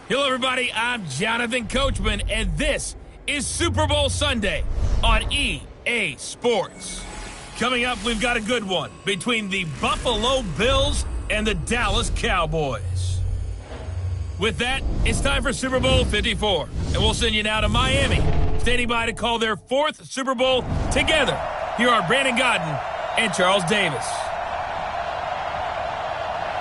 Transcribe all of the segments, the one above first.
Hello, everybody. I'm Jonathan Coachman, and this is Super Bowl Sunday on EA Sports. Coming up, we've got a good one between the Buffalo Bills and the Dallas Cowboys. With that, it's time for Super Bowl 54, and we'll send you now to Miami, standing by to call their fourth Super Bowl together. Here are Brandon Godden and Charles Davis.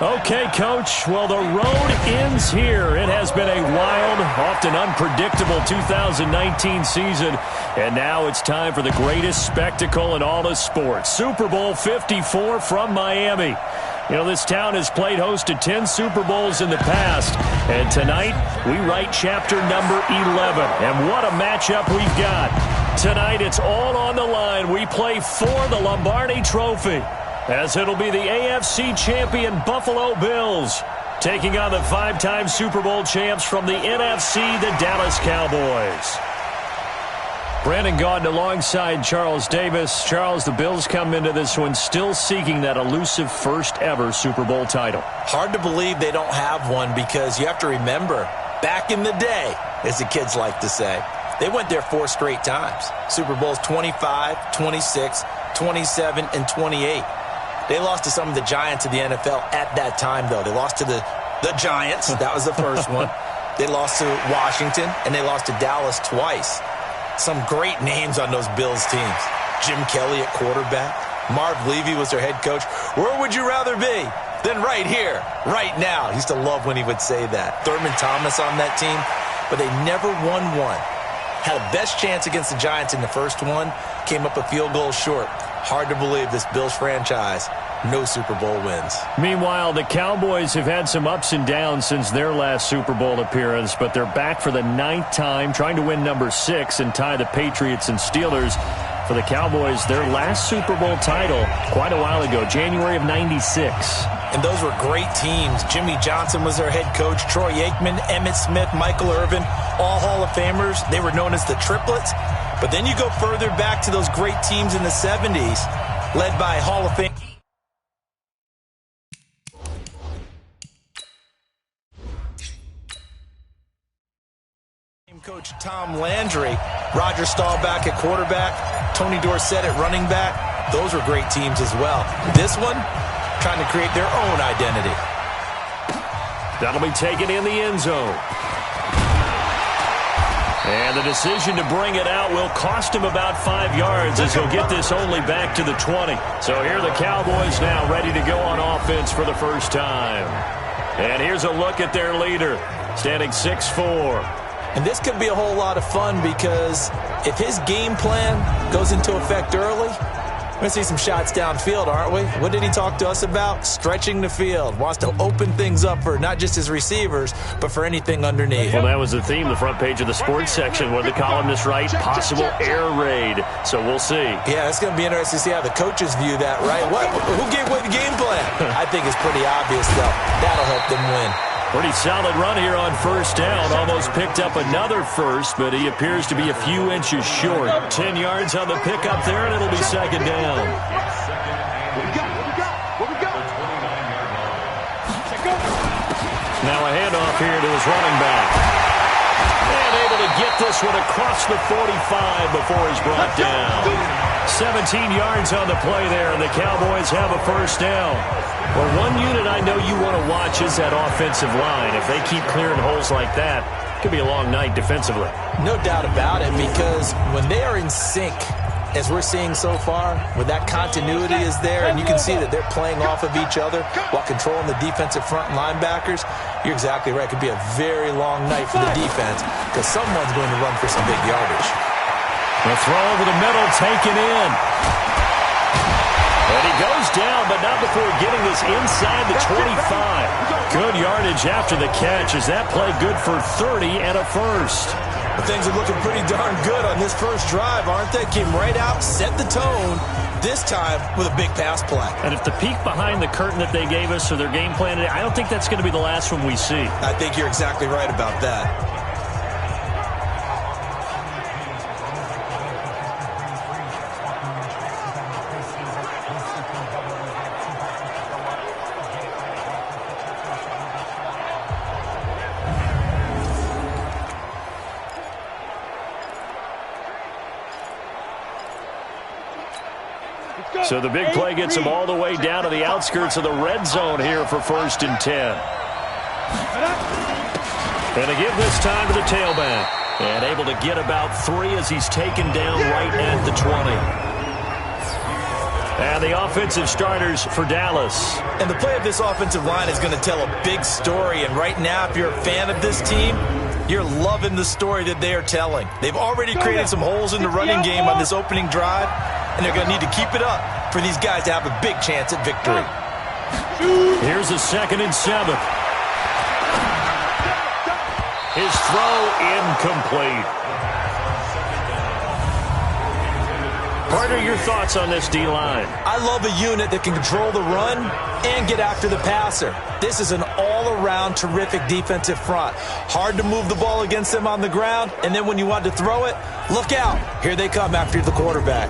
Okay, Coach. Well, the road ends here. It has been a wild, often unpredictable 2019 season, and now it's time for the greatest spectacle in all of sports. Super Bowl 54 from Miami. You know, this town has played host to 10 Super Bowls in the past, and tonight we write chapter number 11. And what a matchup we've got. Tonight it's all on the line. We play for the Lombardi Trophy, as it'll be the AFC champion Buffalo Bills taking on the five-time Super Bowl champs from the NFC, the Dallas Cowboys. Brandon Gaudin alongside Charles Davis. Charles, the Bills come into this one still seeking that elusive first-ever Super Bowl title. Hard to believe they don't have one, because you have to remember, back in the day, as the kids like to say, they went there 4 straight times. Super Bowls 25, 26, 27, and 28. They lost to some of the giants of the NFL at that time, though. They lost to the Giants. That was the first one. They lost to Washington, and they lost to Dallas twice. Some great names on those Bills teams. Jim Kelly at quarterback. Marv Levy was their head coach. Where would you rather be than right here, right now? I used to love when he would say that. Thurman Thomas on that team, but they never won one. Had a best chance against the Giants in the first one, came up a field goal short. Hard to believe this Bills franchise, no Super Bowl wins. Meanwhile, the Cowboys have had some ups and downs since their last Super Bowl appearance, but they're back for the 9th time, trying to win number 6 and tie the Patriots and Steelers. For the Cowboys, their last Super Bowl title quite a while ago, January of '96. And those were great teams. Jimmy Johnson was their head coach. Troy Aikman, Emmitt Smith, Michael Irvin, all Hall of Famers. They were known as the Triplets. But then you go further back to those great teams in the 70s, led by Hall of Fame coach Tom Landry, Roger Staubach at quarterback, Tony Dorsett at running back. Those were great teams as well. This one, trying to create their own identity. That'll be taken in the end zone. And the decision to bring it out will cost him about 5 yards, as he'll get this only back to the 20. So here are the Cowboys now ready to go on offense for the first time. And here's a look at their leader, standing 6'4". And this could be a whole lot of fun, because if his game plan goes into effect early, we're going to see some shots downfield, aren't we? What did he talk to us about? Stretching the field. Wants to open things up for not just his receivers, but for anything underneath. Well, that was the theme, the front page of the sports section, where the columnists write possible air raid. So we'll see. Yeah, it's going to be interesting to see how the coaches view that, right? Who gave away the game plan? I think it's pretty obvious, though. That'll help them win. Pretty solid run here on first down. Almost picked up another first, but he appears to be a few inches short. 10 yards on the pickup there, and it'll be second down. Now a handoff here to his running back. And able to get this one across the 45 before he's brought down. 17 yards on the play there, and the Cowboys have a first down. Well, one unit I know you want to watch is that offensive line. If they keep clearing holes like that, it could be a long night defensively. No doubt about it, because when they are in sync, as we're seeing so far, when that continuity is there and you can see that they're playing off of each other while controlling the defensive front linebackers, you're exactly right. It could be a very long night for the defense, because someone's going to run for some big yardage. The throw over the middle, taken in. And he goes down, but not before getting this inside the 25. Good yardage after the catch, as that play good for 30 and a first. Well, things are looking pretty darn good on this first drive, aren't they? Came right out, set the tone, this time with a big pass play. And if the peek behind the curtain that they gave us or their game plan, I don't think that's going to be the last one we see. I think you're exactly right about that. So the big play gets them all the way down to the outskirts of the red zone here for 1st and 10. And they give this time to the tailback. And able to get about 3 as he's taken down right at the 20. And the offensive starters for Dallas. And the play of this offensive line is going to tell a big story. And right now, if you're a fan of this team, you're loving the story that they are telling. They've already created some holes in the running game on this opening drive, and they're going to need to keep it up for these guys to have a big chance at victory. Here's a 2nd and 7. His throw incomplete. Partner, your thoughts on this D-line? I love a unit that can control the run and get after the passer. This is an all-around terrific defensive front. Hard to move the ball against them on the ground, and then when you want to throw it, look out. Here they come after the quarterback.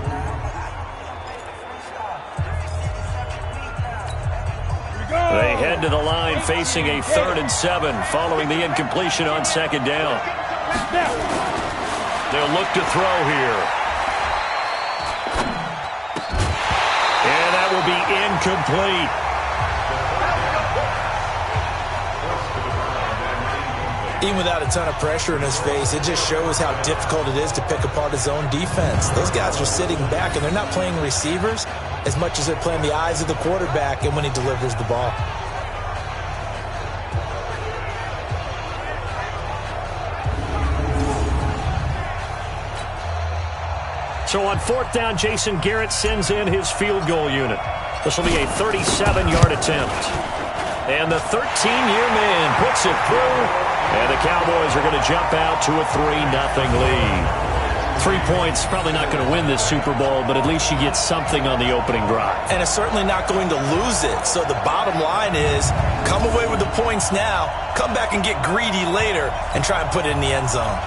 They head to the line facing a 3rd and 7 following the incompletion on 2nd down. They'll look to throw here. And that will be incomplete. Even without a ton of pressure in his face, it just shows how difficult it is to pick apart his own defense. Those guys are sitting back, and they're not playing receivers as much as they're playing the eyes of the quarterback and when he delivers the ball. So on 4th down, Jason Garrett sends in his field goal unit. This will be a 37-yard attempt. And the 13-year man puts it through, and the Cowboys are going to jump out to a 3-0 lead. 3 points, probably not going to win this Super Bowl, but at least you get something on the opening drive. And it's certainly not going to lose it. So the bottom line is, come away with the points now, come back and get greedy later, and try and put it in the end zone.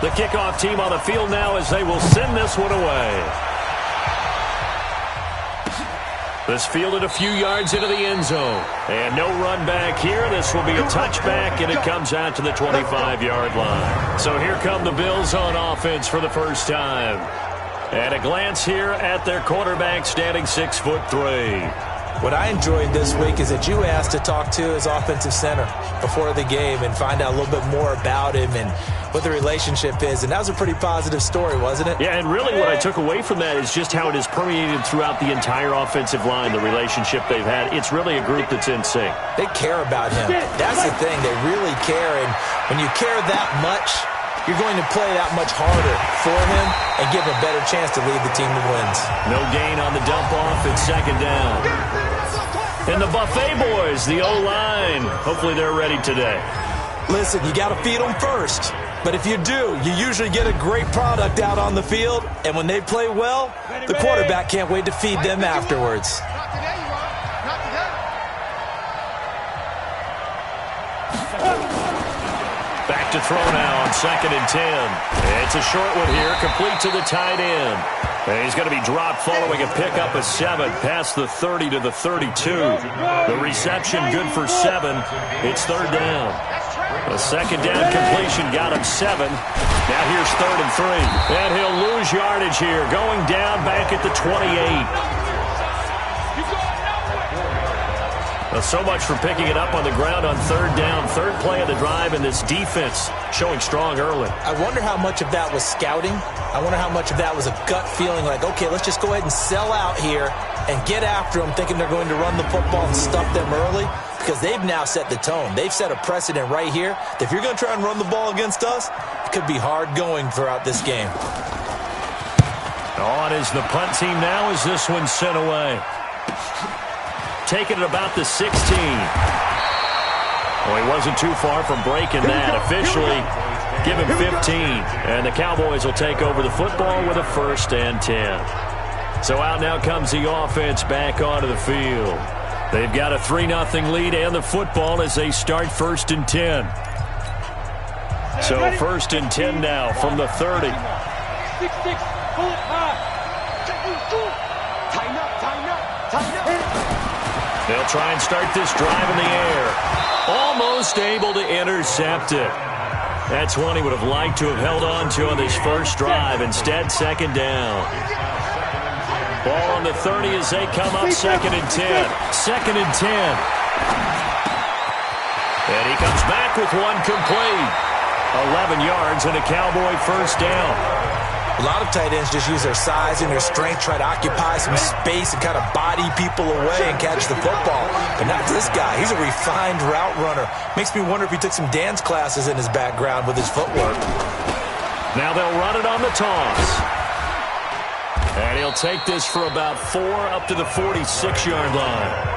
The kickoff team on the field now as they will send this one away. This fielded a few yards into the end zone. And no run back here. This will be a touchback, and it comes out to the 25-yard line. So here come the Bills on offense for the first time. And a glance here at their quarterback standing 6'3". What I enjoyed this week is that you asked to talk to his offensive center before the game and find out a little bit more about him and what the relationship is. And that was a pretty positive story, wasn't it? Yeah, and really what I took away from that is just how it is permeated throughout the entire offensive line, the relationship they've had. It's really a group that's in sync. They care about him. That's the thing. They really care. And when you care that much, you're going to play that much harder for him and give him a better chance to lead the team to wins. No gain on the dump off. It's 2nd down. And the Buffet boys, the O-line, hopefully they're ready today. Listen, you got to feed them first. But if you do, you usually get a great product out on the field. And when they play well, the quarterback can't wait to feed them afterwards. Back to throw now on 2nd and 10. It's a short one here, complete to the tight end. And he's going to be dropped following a pickup of 7 past the 30 to the 32. The reception good for 7. It's 3rd down. A 2nd down completion got him 7. Now here's 3rd and 3. And he'll lose yardage here, going down back at the 28. So much for picking it up on the ground on 3rd down. 3rd play of the drive, and this defense showing strong early. I wonder how much of that was scouting. I wonder how much of that was a gut feeling like, okay, let's just go ahead and sell out here and get after them, thinking they're going to run the football and stuff them early, because they've now set the tone. They've set a precedent right here that if you're going to try and run the ball against us, it could be hard going throughout this game. On is the punt team now as this one's sent away. Taking it about the 16. Well, he wasn't too far from breaking that. Officially, give him 15. And the Cowboys will take over the football with a 1st and 10. So out now comes the offense back onto the field. They've got a 3-0 lead and the football as they start 1st and 10. So 1st and 10 now from the 30. 6-6, pull it high. Tighten up. They'll try and start this drive in the air. Almost able to intercept it. That's one he would have liked to have held on to on this first drive. Instead, second down. Ball on the 30 as they come up, second and 10. Second and 10. And he comes back with one complete. 11 yards and a Cowboy first down. A lot of tight ends just use their size and their strength, try to occupy some space and kind of body people away and catch the football. But not this guy. He's a refined route runner. Makes me wonder if he took some dance classes in his background with his footwork. Now they'll run it on the toss. And he'll take this for about 4 up to the 46-yard line.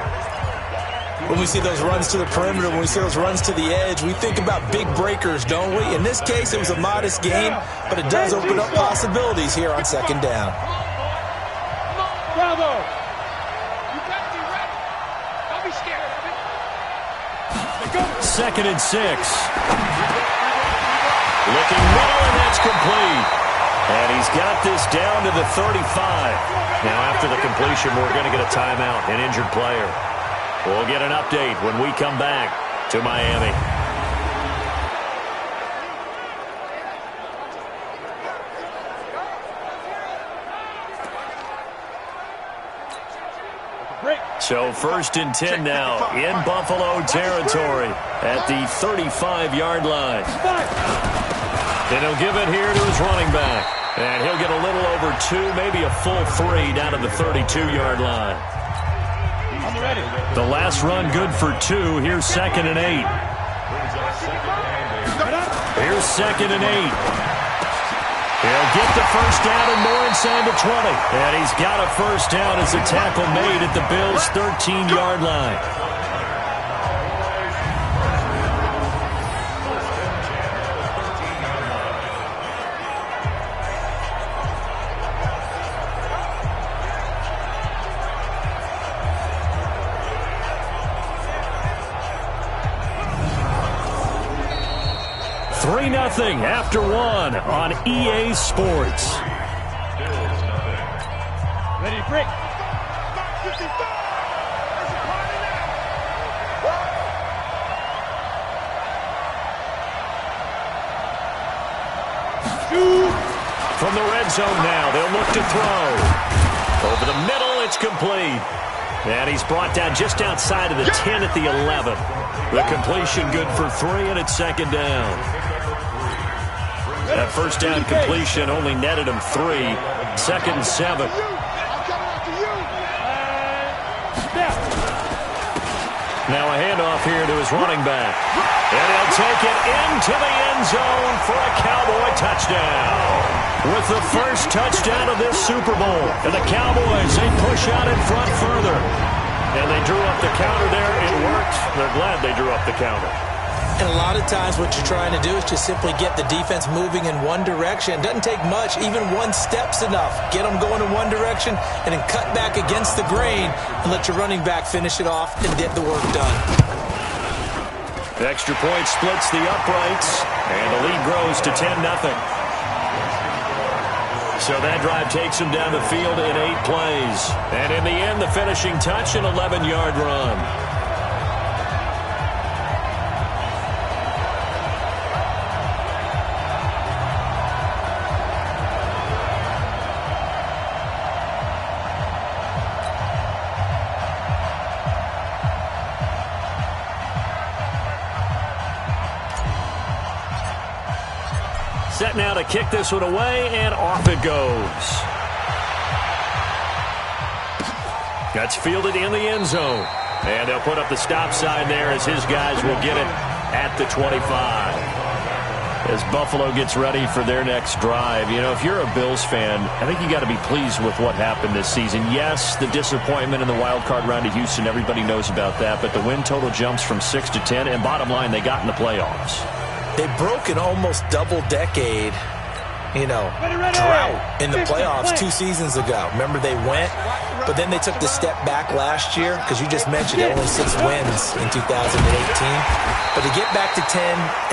When we see those runs to the perimeter, when we see those runs to the edge, we think about big breakers, don't we? In this case, it was a modest gain, but it does open up possibilities here on second down. Bravo! You got to be ready. Don't be scared of it. Second and 6. Looking middle, and that's complete. And he's got this down to the 35. Now, after the completion, we're going to get a timeout, an injured player. We'll get an update when we come back to Miami. So first and 10 now in Buffalo territory at the 35-yard line. And he'll give it here to his running back. And he'll get a little over 2, maybe a full 3 down to the 32-yard line. The last run good for 2. Here's second and 8. Here's second and 8. He'll get the first down and more inside the 20. And he's got a first down as the tackle made at the Bills' 13-yard line. Nothing after 1 on EA Sports. Ready to break. From the red zone now, they'll look to throw. Over the middle, it's complete. And he's brought down just outside of the 10 at the 11. The completion good for 3, and it's second down. That first down completion only netted him 3. Second and 7. Now a handoff here to his running back. And he'll take it into the end zone for a Cowboy touchdown. With the first touchdown of this Super Bowl. And the Cowboys, they push out in front further. And they drew up the counter there. It worked. They're glad they drew up the counter. And a lot of times what you're trying to do is just simply get the defense moving in one direction. It doesn't take much. Even one step's enough. Get them going in one direction and then cut back against the grain and let your running back finish it off and get the work done. The extra point splits the uprights, and the lead grows to 10-0. So that drive takes him down the field in 8 plays. And in the end, the finishing touch, an 11-yard run. Set now to kick this one away, and off it goes. That's fielded in the end zone. And they'll put up the stop sign there as his guys will get it at the 25. As Buffalo gets ready for their next drive. You know, if you're a Bills fan, I think you got to be pleased with what happened this season. Yes, the disappointment in the wild card round of Houston, everybody knows about that. But the win total jumps from 6 to 10, and bottom line, they got in the playoffs. They broke an almost double-decade, drought in the playoffs 2 seasons ago. Remember, they went, but then they took the step back last year, because you just mentioned only 6 wins in 2018. But to get back to 10,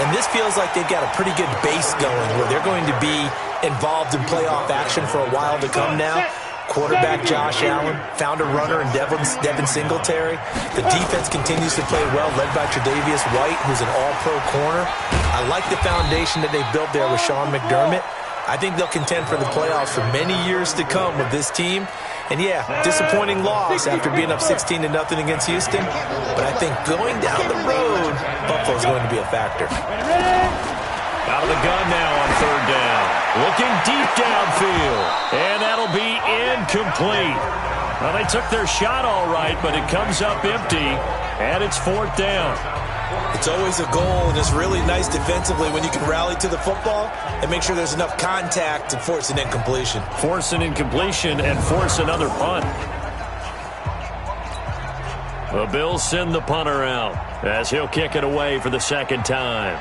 and this feels like they've got a pretty good base going, where they're going to be involved in playoff action for a while to come now. Quarterback Josh Allen found a runner in Devin Singletary. The defense continues to play well, led by Tre'Davious White, who's an all-pro corner. I like the foundation that they built there with Sean McDermott. I think they'll contend for the playoffs for many years to come with this team. And yeah, disappointing loss after being up 16-0 against Houston. But I think going down the road, Buffalo's going to be a factor. Out of the gun now on third down. Looking deep downfield. And that'll be incomplete. Well, they took their shot all right, but it comes up empty. And it's fourth down. It's always a goal, and it's really nice defensively when you can rally to the football and make sure there's enough contact to force an incompletion. Force an incompletion and force another punt. The Bills send the punter out as he'll kick it away for the second time.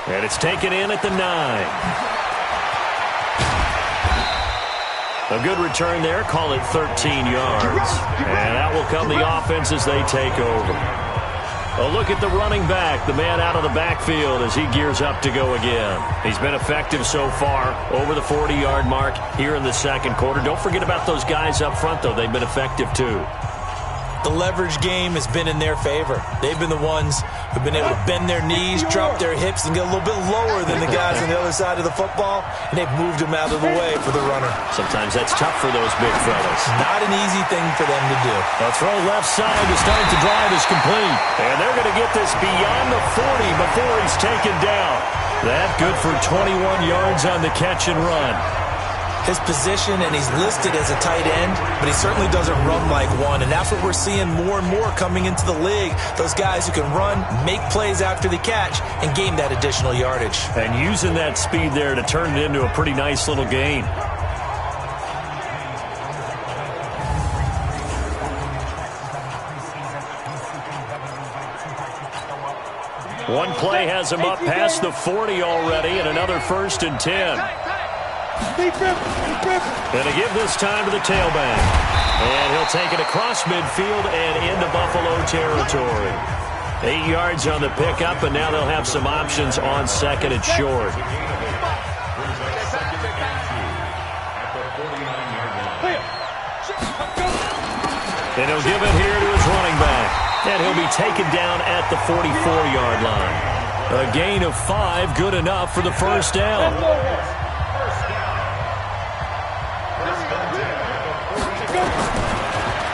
And it's taken in at the 9. A good return there. Call it 13 yards. And out will come the offense as they take over. A look at the running back, the man out of the backfield as he gears up to go again. He's been effective so far, over the 40-yard mark here in the second quarter. Don't forget about those guys up front, though. They've been effective, too. The leverage game has been in their favor. They've been the ones who've been able to bend their knees, drop their hips, and get a little bit lower than the guys on the other side of the football, and they've moved them out of the way for the runner. Sometimes that's tough for those big fellas. Not an easy thing for them to do. A throw left side to start the drive is complete. And they're going to get this beyond the 40 before he's taken down. That good for 21 yards on the catch and run. His position, and he's listed as a tight end, but he certainly doesn't run like one, and that's what we're seeing more and more coming into the league. Those guys who can run, make plays after the catch, and gain that additional yardage. And using that speed there to turn it into a pretty nice little gain. One play has him up past the 40 already, and another 1st and 10. Going to give this time to the tailback. And he'll take it across midfield and into Buffalo territory. 8 yards on the pickup, and now they'll have some options on second and short. And he'll give it here to his running back. And he'll be taken down at the 44-yard line. A gain of 5, good enough for the first down.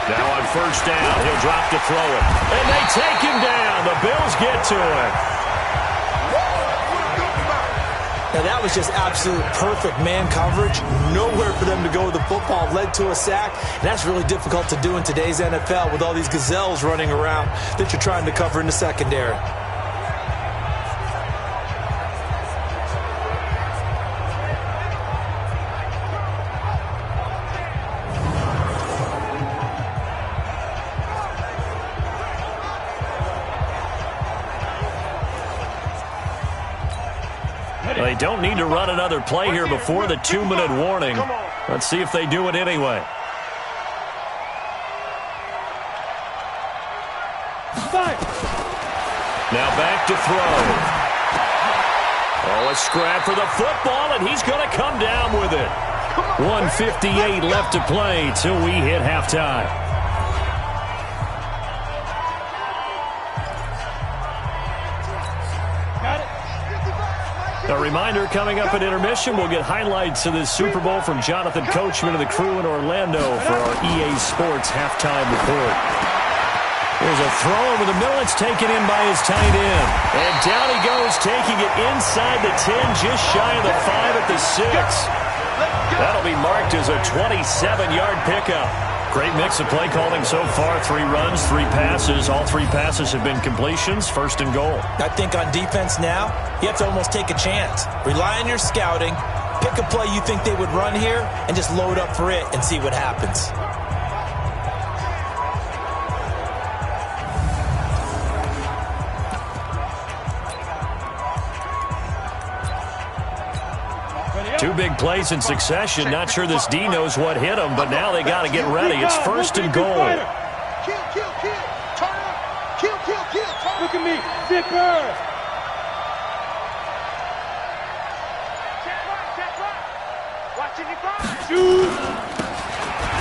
Now on first down, he'll drop to throw it. And they take him down. The Bills get to him. Now that was just absolute perfect man coverage. Nowhere for them to go with the football. Led to a sack. And that's really difficult to do in today's NFL with all these gazelles running around that you're trying to cover in the secondary. They don't need to run another play here before the 2-minute warning. Let's see if they do it anyway. Now back to throw. Oh, a scrap for the football, and he's going to come down with it. 1:58 left to play till we hit halftime. A reminder, coming up at intermission, we'll get highlights of this Super Bowl from Jonathan Coachman and the crew in Orlando for our EA Sports halftime report. There's a throw over the middle. It's taken in by his tight end. And down he goes, taking it inside the 10, just shy of the 5 at the 6. That'll be marked as a 27-yard pickup. Great mix of play calling so far. 3 runs, 3 passes. All 3 passes have been completions. 1st and goal. I think on defense now, you have to almost take a chance. Rely on your scouting. Pick a play you think they would run here and just load up for it and see what happens. Two big plays in succession. Not sure this D knows what hit him, but now they got to get ready. It's 1st and goal. Kill, kill, kill. Turn up. Kill, kill, kill. Turn. Look at me. Zipper.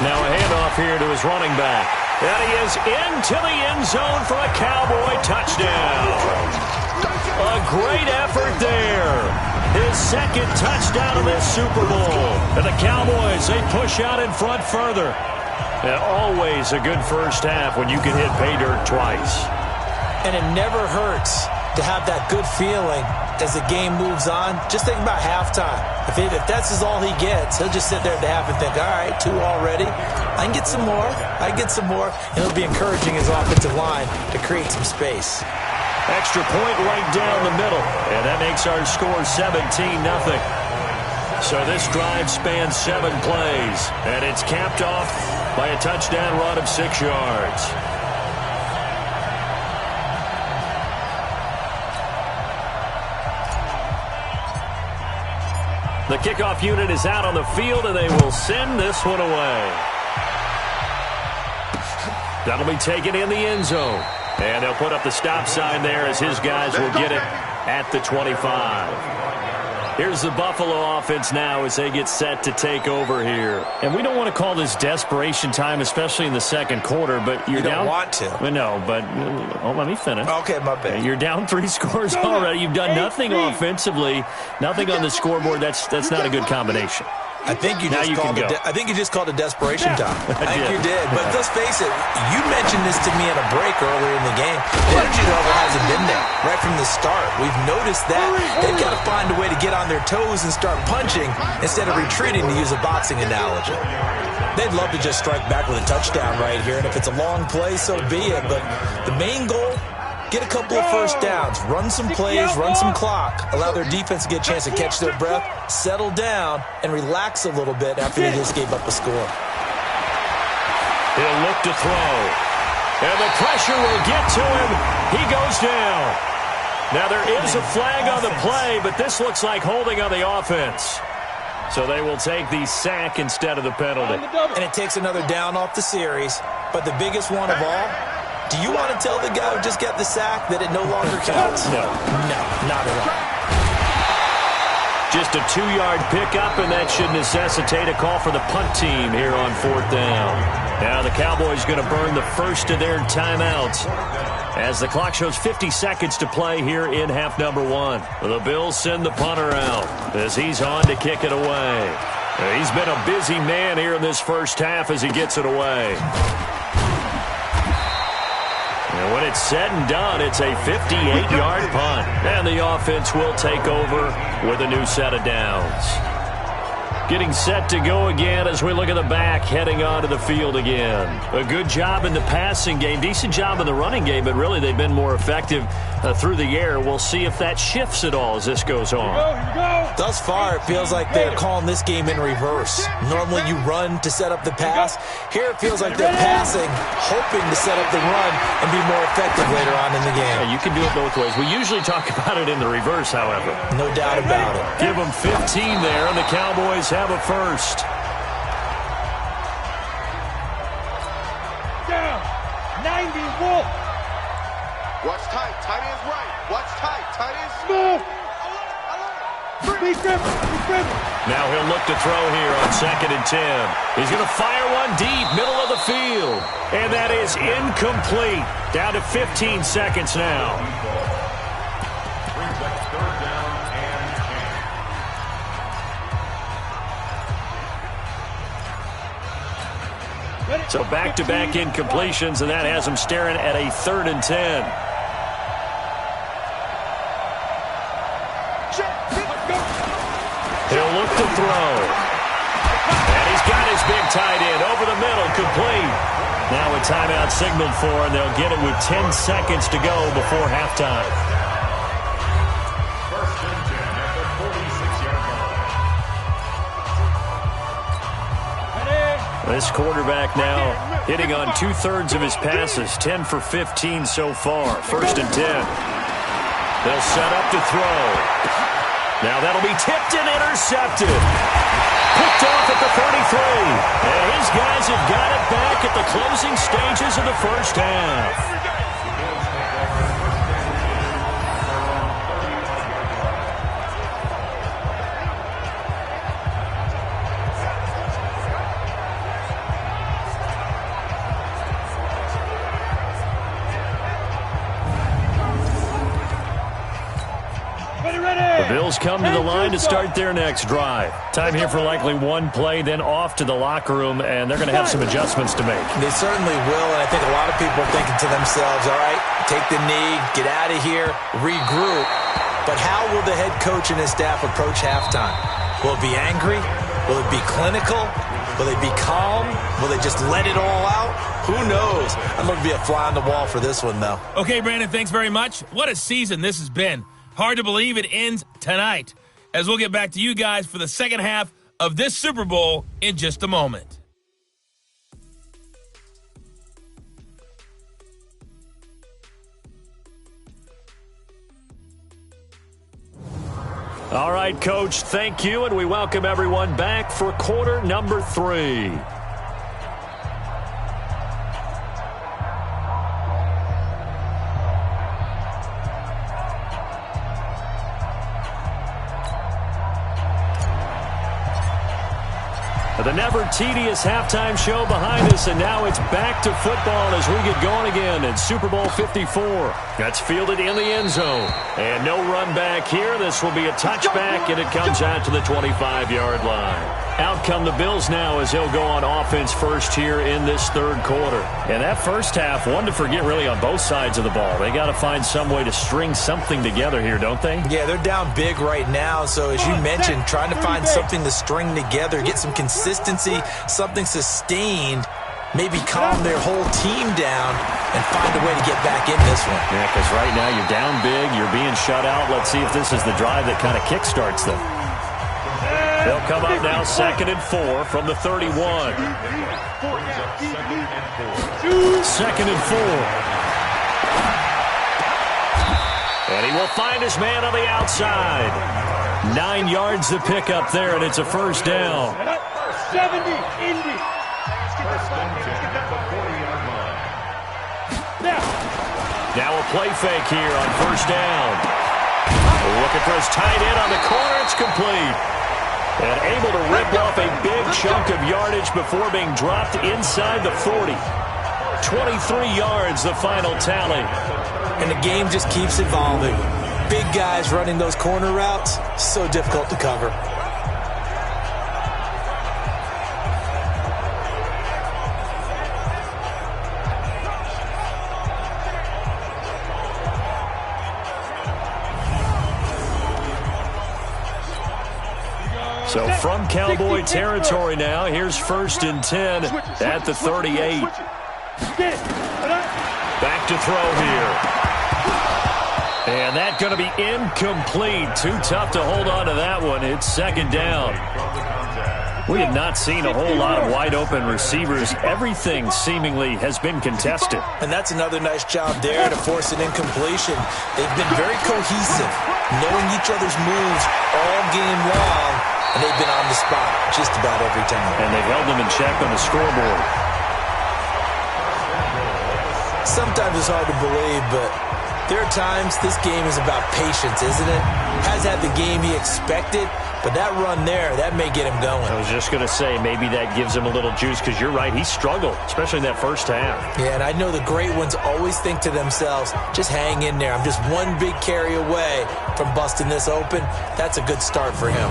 Now a handoff here to his running back. And he is into the end zone for a Cowboy touchdown. A great effort there. His second touchdown of this Super Bowl. And the Cowboys, they push out in front further. And always a good first half when you can hit pay dirt twice. And it never hurts to have that good feeling as the game moves on. Just think about halftime. If that's all he gets, he'll just sit there at the half and think, all right, 2 already. I can get some more. I can get some more. And he'll be encouraging his offensive line to create some space. Extra point right down the middle. And that makes our score 17-0. So this drive spans 7 plays. And it's capped off by a touchdown run of 6 yards. The kickoff unit is out on the field, and they will send this one away. That'll be taken in the end zone. And they'll put up the stop sign there as his guys will get it at the 25. Here's the Buffalo offense now as they get set to take over here. And we don't want to call this desperation time, especially in the second quarter, but you're down. You don't want to. No, but let me finish. Okay, my bad. You're down 3 scores already. You've done nothing offensively, nothing on the scoreboard. That's not a good combination. I think you just called it desperation time. I think you did. But let's face it, you mentioned this to me in a break earlier in the game. The energy level hasn't been there right from the start. We've noticed that. They've got to find a way to get on their toes and start punching instead of retreating, to use a boxing analogy. They'd love to just strike back with a touchdown right here, and if it's a long play, so be it. But the main goal, get a couple of first downs, run some plays, run some clock, allow their defense to get a chance to catch their breath, settle down, and relax a little bit after they just gave up a score. He'll look to throw. And the pressure will get to him. He goes down. Now there is a flag on the play, but this looks like holding on the offense. So they will take the sack instead of the penalty. And it takes another down off the series. But the biggest one of all, do you want to tell the guy who just got the sack that it no longer counts? No. No, not at all. Just a 2-yard pickup, and that should necessitate a call for the punt team here on 4th down. Now the Cowboys going to burn the first of their timeouts as the clock shows 50 seconds to play here in half number 1. The Bills send the punter out as he's on to kick it away. He's been a busy man here in this first half as he gets it away. And when it's said and done, it's a 58-yard punt. And the offense will take over with a new set of downs. Getting set to go again as we look at the back, heading onto the field again. A good job in the passing game, decent job in the running game, but really they've been more effective through the air. We'll see if that shifts at all as this goes on. Thus far, it feels like they're calling this game in reverse. Normally you run to set up the pass. Here it feels like they're passing, hoping to set up the run and be more effective later on in the game. Yeah, you can do it both ways. We usually talk about it in the reverse, however. No doubt about it. Give them 15 there, and the Cowboys have a first. Down. 90, Wolf. Watch tight. Tight ends right. Watch tight. Tight ends Move. Be driven. Be driven. Now he'll look to throw here on 2nd and 10. He's going to fire one deep, middle of the field. And that is incomplete. Down to 15 seconds now. So back-to-back incompletions, and that has him staring at a 3rd and 10. He'll look to throw. And he's got his big tight end over the middle, complete. Now a timeout signaled for, and they'll get it with 10 seconds to go before halftime. This quarterback now hitting on 2/3 of his passes, 10 for 15 so far. 1st and 10. They'll set up to throw. Now that'll be tipped and intercepted. Picked off at the 33. And his guys have got it back at the closing stages of the first half. Bills come to the line to start their next drive. Time here for likely one play, then off to the locker room, and they're going to have some adjustments to make. They certainly will, and I think a lot of people are thinking to themselves, all right, take the knee, get out of here, regroup. But how will the head coach and his staff approach halftime? Will it be angry? Will it be clinical? Will they be calm? Will they just let it all out? Who knows? I'm going to be a fly on the wall for this one, though. Okay, Brandon, thanks very much. What a season this has been. Hard to believe it ends tonight, as we'll get back to you guys for the second half of this Super Bowl in just a moment. All right, Coach, thank you, and we welcome everyone back for quarter number 3. The never-tedious halftime show behind us, and now it's back to football as we get going again in Super Bowl 54. That's fielded in the end zone. And no run back here. This will be a touchback, and it comes out to the 25-yard line. Out come the Bills now as they'll go on offense first here in this third quarter. And that first half, one to forget really on both sides of the ball. They got to find some way to string something together here, don't they? Yeah, they're down big right now. So as you mentioned, trying to find something to string together, get some consistency, something sustained, maybe calm their whole team down and find a way to get back in this one. Yeah, because right now you're down big, you're being shut out. Let's see if this is the drive that kind of kickstarts them. They'll come up now 2nd and 4 from the 31. 2nd and 4. And he will find his man on the outside. 9 yards to pick up there, and it's a first down. 70, Indy. Now a play fake here on first down. Looking for his tight end on the corner. It's complete. And able to rip off a big chunk of yardage before being dropped inside the 40. 23 yards, the final tally. And the game just keeps evolving. Big guys running those corner routes, so difficult to cover. So from Cowboy territory now, here's 1st and 10 at the 38. Back to throw here. And that's going to be incomplete. Too tough to hold on to that one. It's 2nd down. We have not seen a whole lot of wide-open receivers. Everything seemingly has been contested. And that's another nice job there to force an incompletion. They've been very cohesive, knowing each other's moves all game long, and they've been on the spot just about every time. And they've held them in check on the scoreboard. Sometimes it's hard to believe, but there are times this game is about patience, isn't it? Has had the game he expected, but that run there, that may get him going. I was just going to say, maybe that gives him a little juice, because you're right, he struggled, especially in that first half. Yeah, and I know the great ones always think to themselves, just hang in there. I'm just one big carry away from busting this open. That's a good start for him.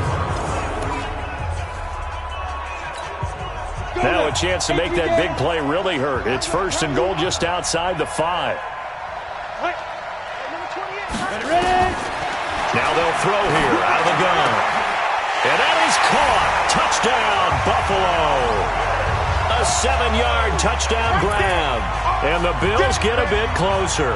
Now a chance to make that big play really hurt. It's 1st and goal just outside the 5. Now they'll throw here out of the gun. And that is caught. Touchdown, Buffalo. A 7-yard touchdown grab. And the Bills get a bit closer.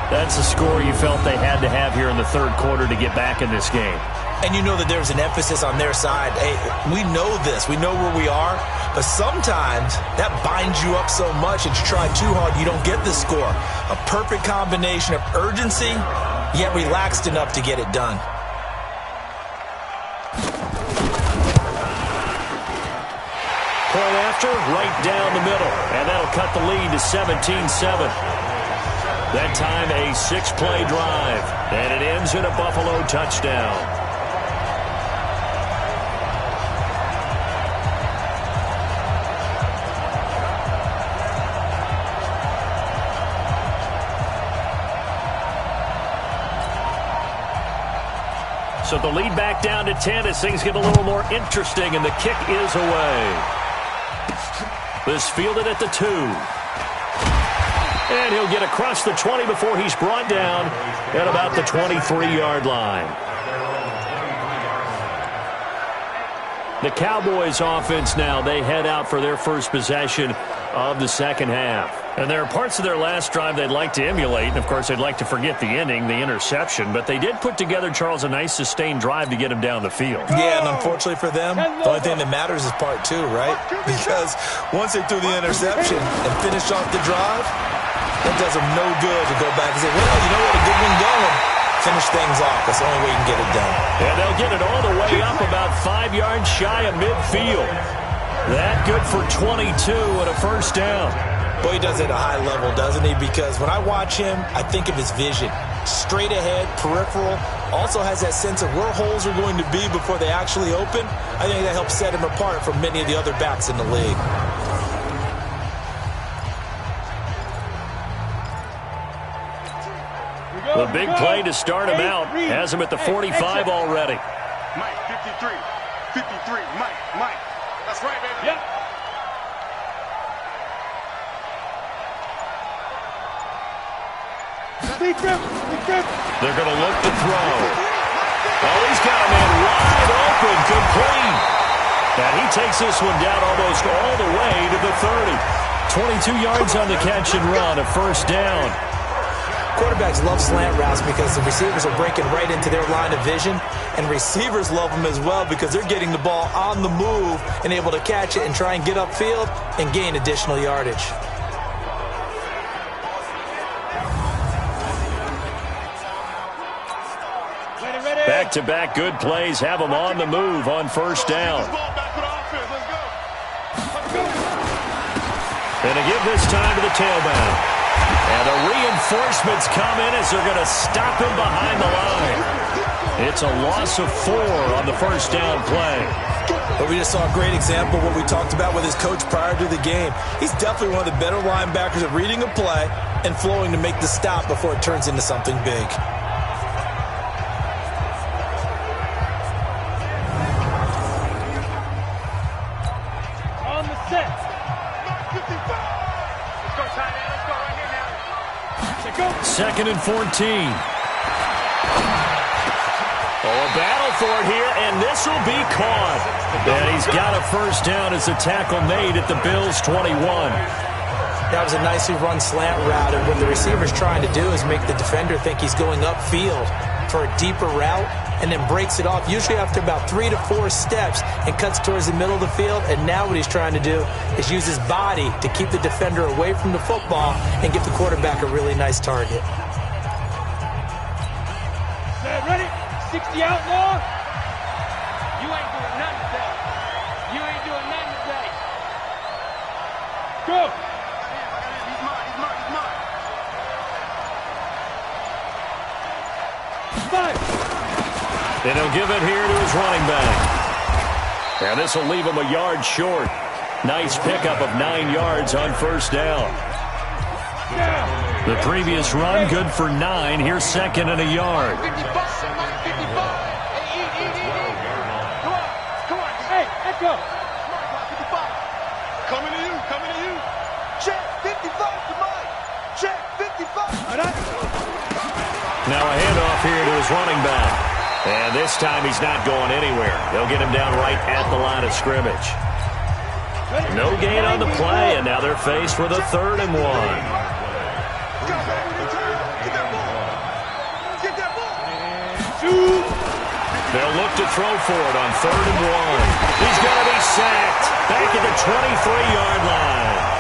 That's the score you felt they had to have here in the third quarter to get back in this game. And you know that there's an emphasis on their side. Hey, we know this. We know where we are. But sometimes that binds you up so much that you try too hard, you don't get the score. A perfect combination of urgency, yet relaxed enough to get it done. Point after, right down the middle. And that'll cut the lead to 17-7. That time a 6-play drive. And it ends in a Buffalo touchdown. So the lead back down to 10 as things get a little more interesting, and the kick is away. This fielded at the 2. And he'll get across the 20 before he's brought down at about the 23-yard line. The Cowboys offense now, they head out for their first possession of the second half. And there are parts of their last drive they'd like to emulate. And, of course, they'd like to forget the ending, the interception. But they did put together, Charles, a nice sustained drive to get him down the field. Yeah, and unfortunately for them, the only thing that matters is part 2, right? Because once they threw the interception and finished off the drive, it does them no good to go back and say, well, you know what, a good one going. Finish things off. That's the only way you can get it done. And they'll get it all the way up about 5 yards shy of midfield. That good for 22 and a first down. Boy, he does it at a high level, doesn't he? Because when I watch him, I think of his vision. Straight ahead, peripheral. Also has that sense of where holes are going to be before they actually open. I think that helps set him apart from many of the other backs in the league. The big play to start him out has him at the 45 already. Mike, 53. 53. Mike. That's right, baby. Yep. They're going to look to throw. Oh, he's got a man wide open, complete. And he takes this one down almost all the way to the 30. 22 yards on the catch and run, a first down. Quarterbacks love slant routes because the receivers are breaking right into their line of vision, and receivers love them as well because they're getting the ball on the move and able to catch it and try and get upfield and gain additional yardage. Back-to-back good plays have them on the move on first down. And a give this time to the tailback. And the reinforcements come in as they're going to stop him behind the line. It's a loss of 4 on the first down play. But we just saw a great example of what we talked about with his coach prior to the game. He's definitely one of the better linebackers at reading a play and flowing to make the stop before it turns into something big. On the set. 55. Let's go, tight end. Let's go right here now. Second and 14. Oh, a battle for it here, and this will be caught. And he's got a first down as the tackle made at the Bills' 21. That was a nicely run slant route, and what the receiver's trying to do is make the defender think he's going upfield for a deeper route, and then breaks it off, usually after about 3 to 4 steps, and cuts towards the middle of the field. And now what he's trying to do is use his body to keep the defender away from the football and give the quarterback a really nice target. Ready? 60 out now. You ain't doing nothing today. You ain't doing nothing today. Go. He's mine. And he'll give it here to his running back. And this will leave him a yard short. Nice pickup of 9 yards on first down. The previous run, good for 9. Here's second and a yard. 55. Come on. Hey, let's go. Coming to you. Check 55 to Mike. Check 55. Now a handoff here to his running back. And this time he's not going anywhere. They'll get him down right at the line of scrimmage. No gain on the play, and now they're faced with a 3rd and 1. They'll look to throw for it on 3rd and 1. He's going to be sacked back at the 23-yard line.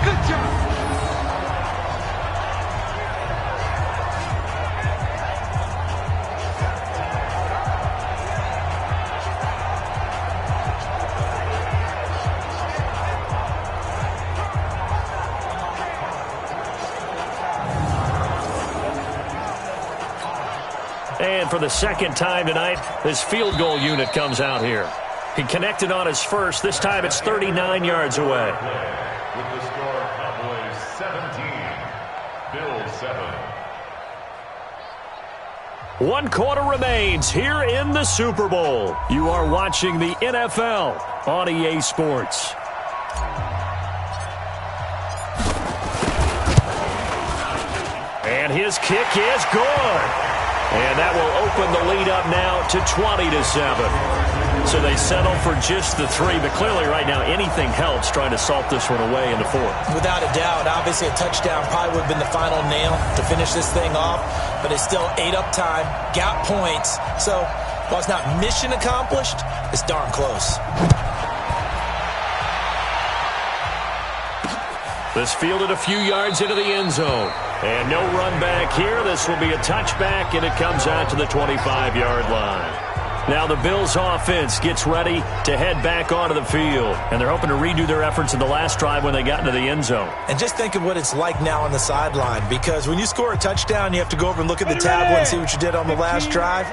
Good job. And for the second time tonight, his field goal unit comes out here. He connected on his first. This time it's 39 yards away. With the score, Cowboys 17, Bills 7. 1 quarter remains here in the Super Bowl. You are watching the NFL on EA Sports. And his kick is good. And that will open the lead up now to 20-7. So they settle for just the 3, but clearly right now anything helps trying to salt this one away in the 4th. Without a doubt, obviously a touchdown probably would have been the final nail to finish this thing off, but it's still ate up time, got points. So while it's not mission accomplished, it's darn close. This fielded a few yards into the end zone. And no run back here. This will be a touchback, and it comes out to the 25-yard line. Now the Bills offense gets ready to head back onto the field. And they're hoping to redo their efforts in the last drive when they got into the end zone. And just think of what it's like now on the sideline, because when you score a touchdown, you have to go over and look at the tablet and see what you did on the last drive.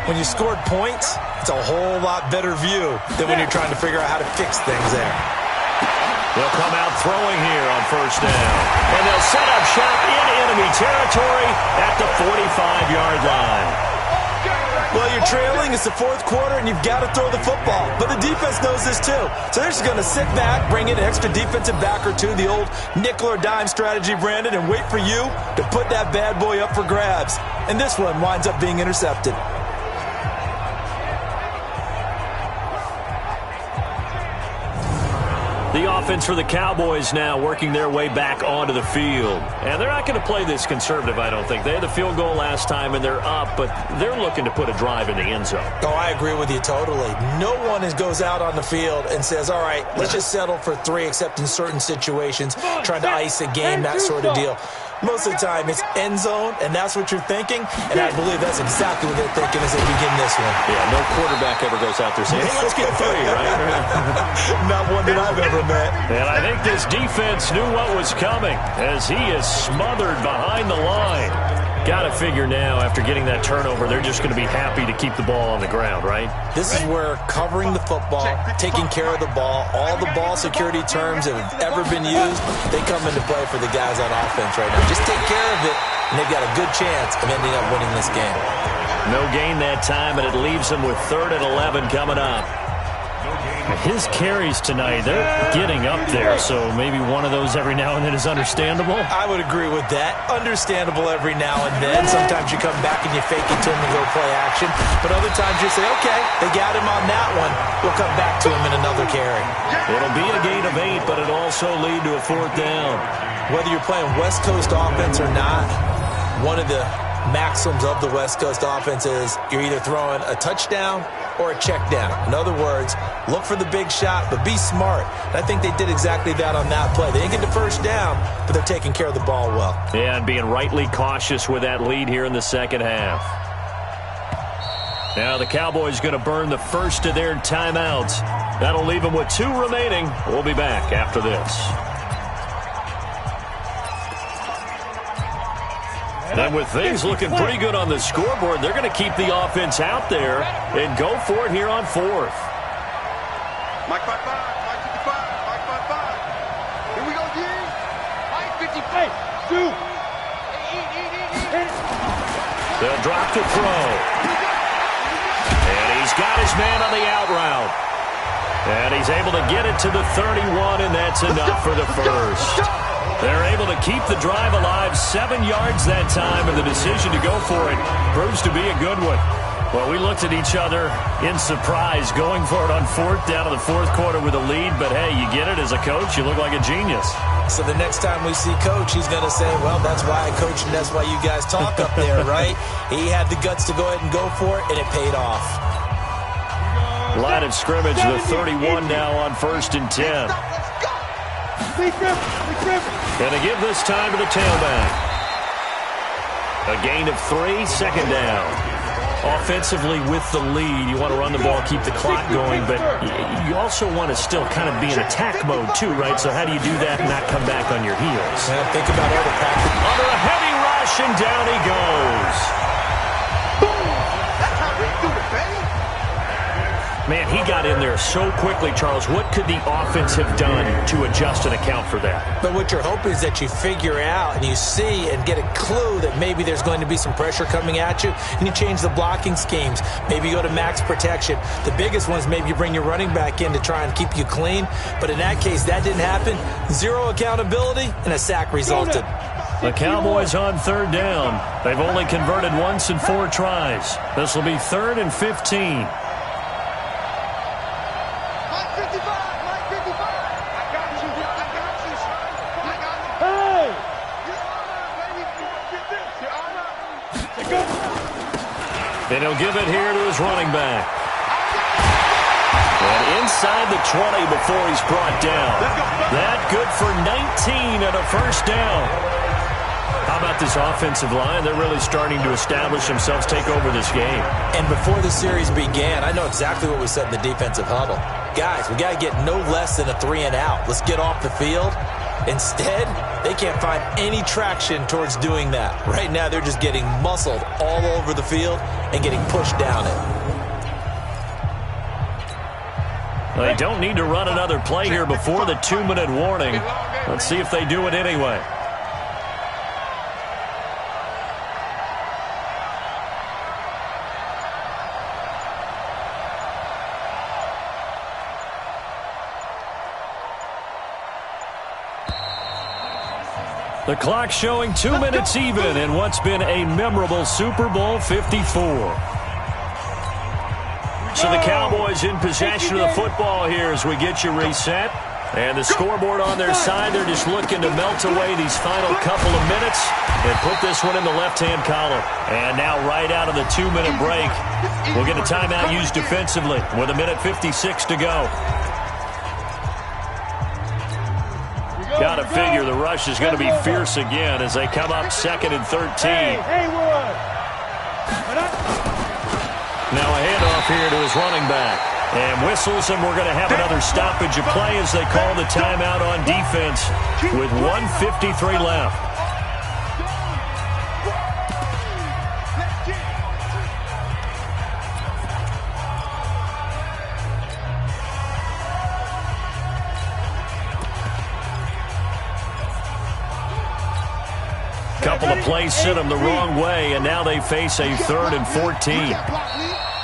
When you scored points, it's a whole lot better view than when you're trying to figure out how to fix things there. They'll come out throwing here on first down. And they'll set up shop in enemy territory at the 45-yard line. Well, you're trailing. It's the 4th quarter, and you've got to throw the football. But the defense knows this, too. So they're just going to sit back, bring in an extra defensive back or two, the old nickel or dime strategy, Brandon, and wait for you to put that bad boy up for grabs. And this one winds up being intercepted. The offense for the Cowboys now working their way back onto the field. And they're not going to play this conservative, I don't think. They had the field goal last time, and they're up, but they're looking to put a drive in the end zone. Oh, I agree with you totally. No one goes out on the field and says, all right, let's just settle for 3, except in certain situations, trying to ice a game, that sort of deal. Most of the time, it's end zone, and that's what you're thinking, and I believe that's exactly what they're thinking as they begin this one. Yeah, no quarterback ever goes out there saying, hey, let's get 3, right? Not one that I've ever met. And I think this defense knew what was coming as he is smothered behind the line. Got to figure now, after getting that turnover, they're just going to be happy to keep the ball on the ground, right? This is where covering the football, taking care of the ball, all the ball security terms that have ever been used, they come into play for the guys on offense right now. Just take care of it, and they've got a good chance of ending up winning this game. No gain that time, and it leaves them with 3rd and 11 coming up. His carries tonight, they're getting up there, so maybe one of those every now and then is understandable. I would agree with that. Understandable every now and then. Sometimes you come back and you fake it to him and go play action. But other times you say, okay, they got him on that one. We'll come back to him in another carry. It'll be a gain of 8, but it'll also lead to a 4th down. Whether you're playing West Coast offense or not, one of the maxims of the West Coast offense is you're either throwing a touchdown or a check down. In other words, look for the big shot, but be smart. And I think they did exactly that on that play. They didn't get the first down, but they're taking care of the ball well. Yeah, and being rightly cautious with that lead here in the second half. Now the Cowboys going to burn the first of their timeouts. That'll leave them with 2 remaining. We'll be back after this. And with things looking pretty good on the scoreboard, they're going to keep the offense out there and go for it here on 4th. Mike 5-5, Mike 55, Mike 5-5. Here we go, G. Mike 55, do. They'll drop to throw. And he's got his man on the out route. And he's able to get it to the 31, and that's enough for the first. They're able to keep the drive alive, 7 yards that time, and the decision to go for it proves to be a good one. Well, we looked at each other in surprise going for it on 4th down to the 4th quarter with a lead, but hey, you get it as a coach, you look like a genius. So the next time we see Coach, he's going to say, well, that's why I coach and that's why you guys talk up there, right? He had the guts to go ahead and go for it, and it paid off. Line of scrimmage, the 31 now on 1st and 10. And they give this time to the tailback. A gain of 3, 2nd down. Offensively with the lead, you want to run the ball, keep the clock going, but you also want to still kind of be in attack mode too, right? So how do you do that and not come back on your heels? Yeah, think about all the practice. Under a heavy rush, and down he goes. Boom! That's how we do it, baby. Man, he got in there so quickly, Charles. What could the offense have done to adjust and account for that? But what you're hoping is that you figure out and you see and get a clue that maybe there's going to be some pressure coming at you, and you change the blocking schemes. Maybe you go to max protection. The biggest one is maybe you bring your running back in to try and keep you clean. But in that case, that didn't happen. Zero accountability, and a sack resulted. The Cowboys on third down. They've only converted once in 4 tries. This will be 3rd and 15. And he'll give it here to his running back. And inside the 20 before he's brought down. That good for 19 and a first down. How about this offensive line? They're really starting to establish themselves, take over this game. And before the series began, I know exactly what we said in the defensive huddle. Guys, we got to get no less than a 3 and out. Let's get off the field. Instead, they can't find any traction towards doing that. Right now, they're just getting muscled all over the field and getting pushed down it. Well, they don't need to run another play here before the 2-minute warning. Let's see if they do it anyway. The clock showing 2 minutes even in what's been a memorable Super Bowl 54. So the Cowboys in possession of the football here as we get you reset. And the scoreboard on their side, they're just looking to melt away these final couple of minutes and put this one in the left-hand column. And now right out of the 2-minute break, we'll get a timeout used defensively with 1:56 to go. Got to figure the rush is going to be fierce again as they come up 2nd and 13. Now a handoff here to his running back. And whistles, and we're going to have another stoppage of play as they call the timeout on defense with 1:53 left. Couple of plays sent them the wrong way, and now they face a 3rd and 14.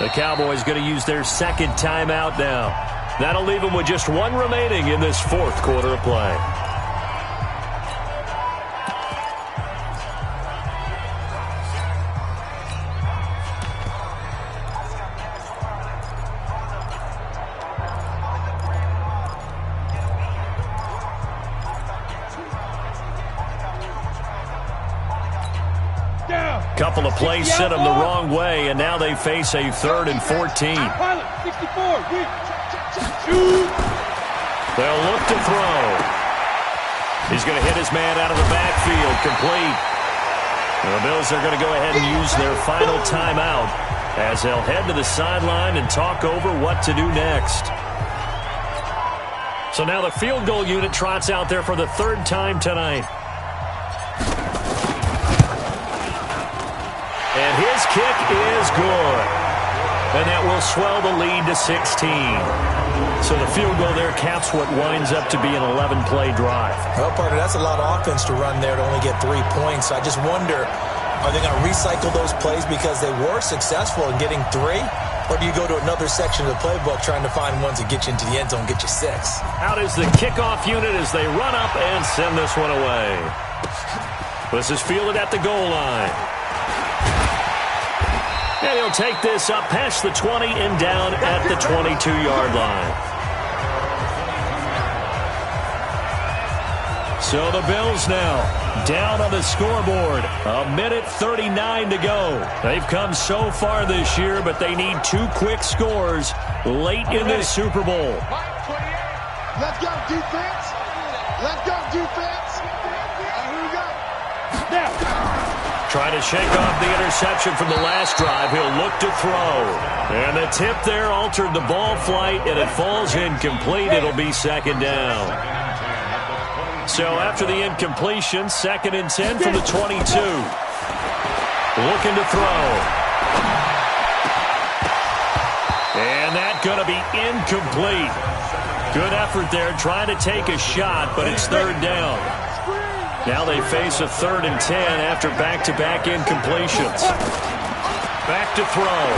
The Cowboys going to use their 2nd timeout now. That'll leave them with just 1 remaining in this 4th quarter of play. Couple of plays sent them the wrong way, and now they face a 3rd and 14. They'll look to throw. He's going to hit his man out of the backfield, complete. The Bills are going to go ahead and use their final timeout as they'll head to the sideline and talk over what to do next. So now the field goal unit trots out there for the 3rd time tonight. And his kick is good. And that will swell the lead to 16. So the field goal there caps what winds up to be an 11-play drive. Well, partner, that's a lot of offense to run there to only get 3 points. So I just wonder, are they going to recycle those plays because they were successful in getting 3? Or do you go to another section of the playbook trying to find ones that get you into the end zone, get you 6? Out is the kickoff unit as they run up and send this one away. This is fielded at the goal line. And he'll take this up past the 20 and down at the 22-yard line. So the Bills now down on the scoreboard. 1:39 to go. They've come so far this year, but they need 2 quick scores late in this Super Bowl. Let's go, defense. Let's go, defense. Here we go. Now. Trying to shake off the interception from the last drive. He'll look to throw. And the tip there altered the ball flight, and it falls incomplete. It'll be 2nd down. So after the incompletion, 2nd and 10 from the 22. Looking to throw. And that going to be incomplete. Good effort there trying to take a shot, but it's third down. Now they face a 3rd and 10 after back-to-back incompletions. Back to throw.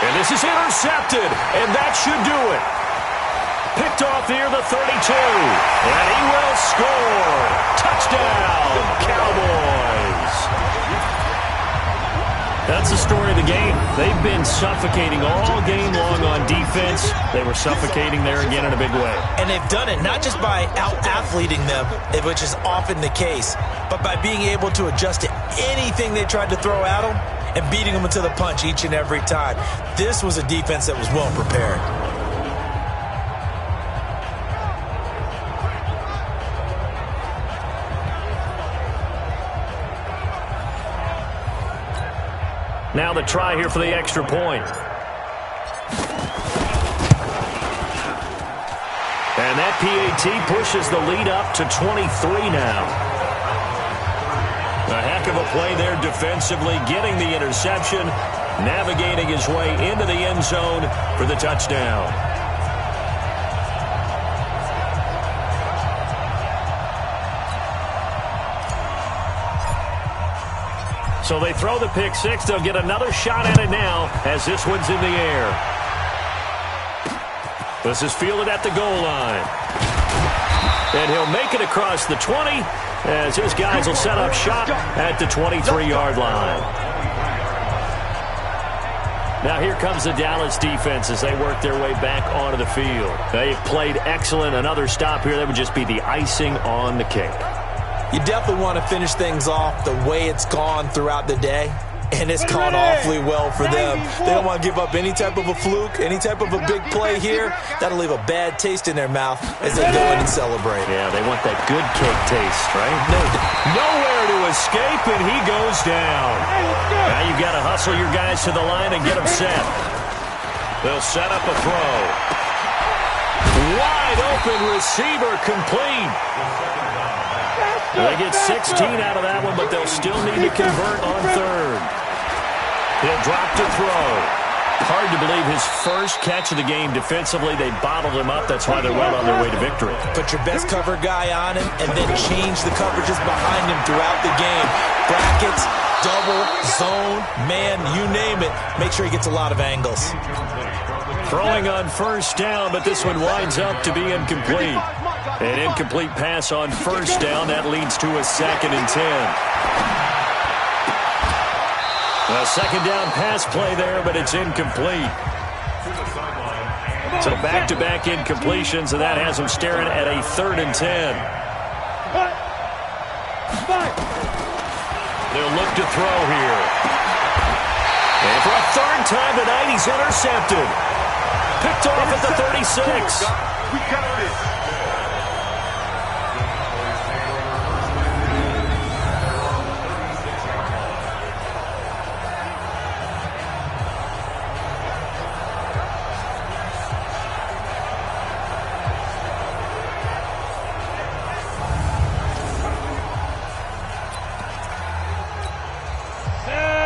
And this is intercepted, and that should do it. Picked off near the 32, and he will score. Touchdown, Cowboys. That's the story of the game. They've been suffocating all game long on defense. They were suffocating there again in a big way. And they've done it not just by out-athleting them, which is often the case, but by being able to adjust to anything they tried to throw at them and beating them to the punch each and every time. This was a defense that was well prepared. Now the try here for the extra point. And that PAT pushes the lead up to 23 now. A heck of a play there defensively, getting the interception, navigating his way into the end zone for the touchdown. So they throw the pick six. They'll get another shot at it now as this one's in the air. This is fielded at the goal line. And he'll make it across the 20 as his guys will set up shop at the 23-yard line. Now here comes the Dallas defense as they work their way back onto the field. They've played excellent. Another stop here, that would just be the icing on the cake. You definitely want to finish things off the way it's gone throughout the day, and it's gone awfully well for them. They don't want to give up any type of a fluke, any type of a big play here. That'll leave a bad taste in their mouth as they go in and celebrate. Yeah, they want that good cake taste, right? Nowhere to escape, and he goes down. Now you've got to hustle your guys to the line and get them set. They'll set up a throw. Wide open receiver complete. They get 16 out of that one, but they'll still need to convert on third. He'll drop to throw. Hard to believe his first catch of the game defensively. They bottled him up. That's why they're well on their way to victory. Put your best cover guy on him and then change the coverages behind him throughout the game. Brackets, double, zone, man, you name it. Make sure he gets a lot of angles. Throwing on first down, but this one winds up to be incomplete. An incomplete pass on first down. That leads to a 2nd and 10. A second down pass play there, but it's incomplete. So back-to-back incompletions, and that has them staring at a 3rd and 10. They'll look to throw here. And for a 3rd time tonight, he's intercepted. Picked off at the 36. We got this.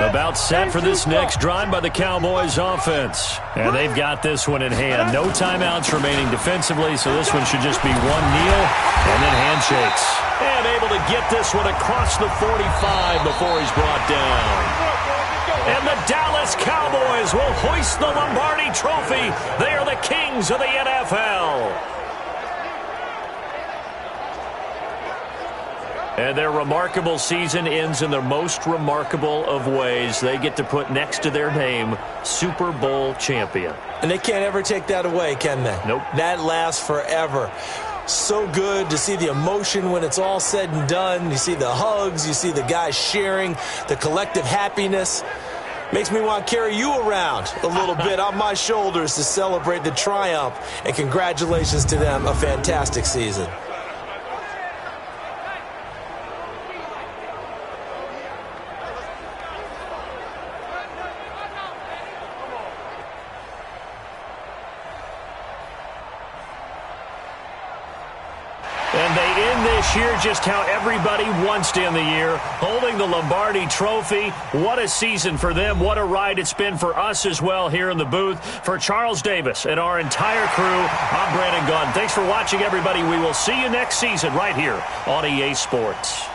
About set for this next drive by the Cowboys offense. And they've got this one in hand. No timeouts remaining defensively, so this one should just be one kneel and then handshakes. And able to get this one across the 45 before he's brought down. And the Dallas Cowboys will hoist the Lombardi Trophy. They are the kings of the NFL. And their remarkable season ends in the most remarkable of ways. They get to put next to their name, Super Bowl champion. And they can't ever take that away, can they? Nope. That lasts forever. So good to see the emotion when it's all said and done. You see the hugs. You see the guys sharing, the collective happiness. Makes me want to carry you around a little bit on my shoulders to celebrate the triumph. And congratulations to them. A fantastic season. cheer just how everybody wants to end the year, holding the Lombardi Trophy. What a season for them. What a ride it's been for us as well here in the booth. For Charles Davis and our entire crew, I'm Brandon Gunn. Thanks for watching, everybody. We will see you next season right here on EA Sports.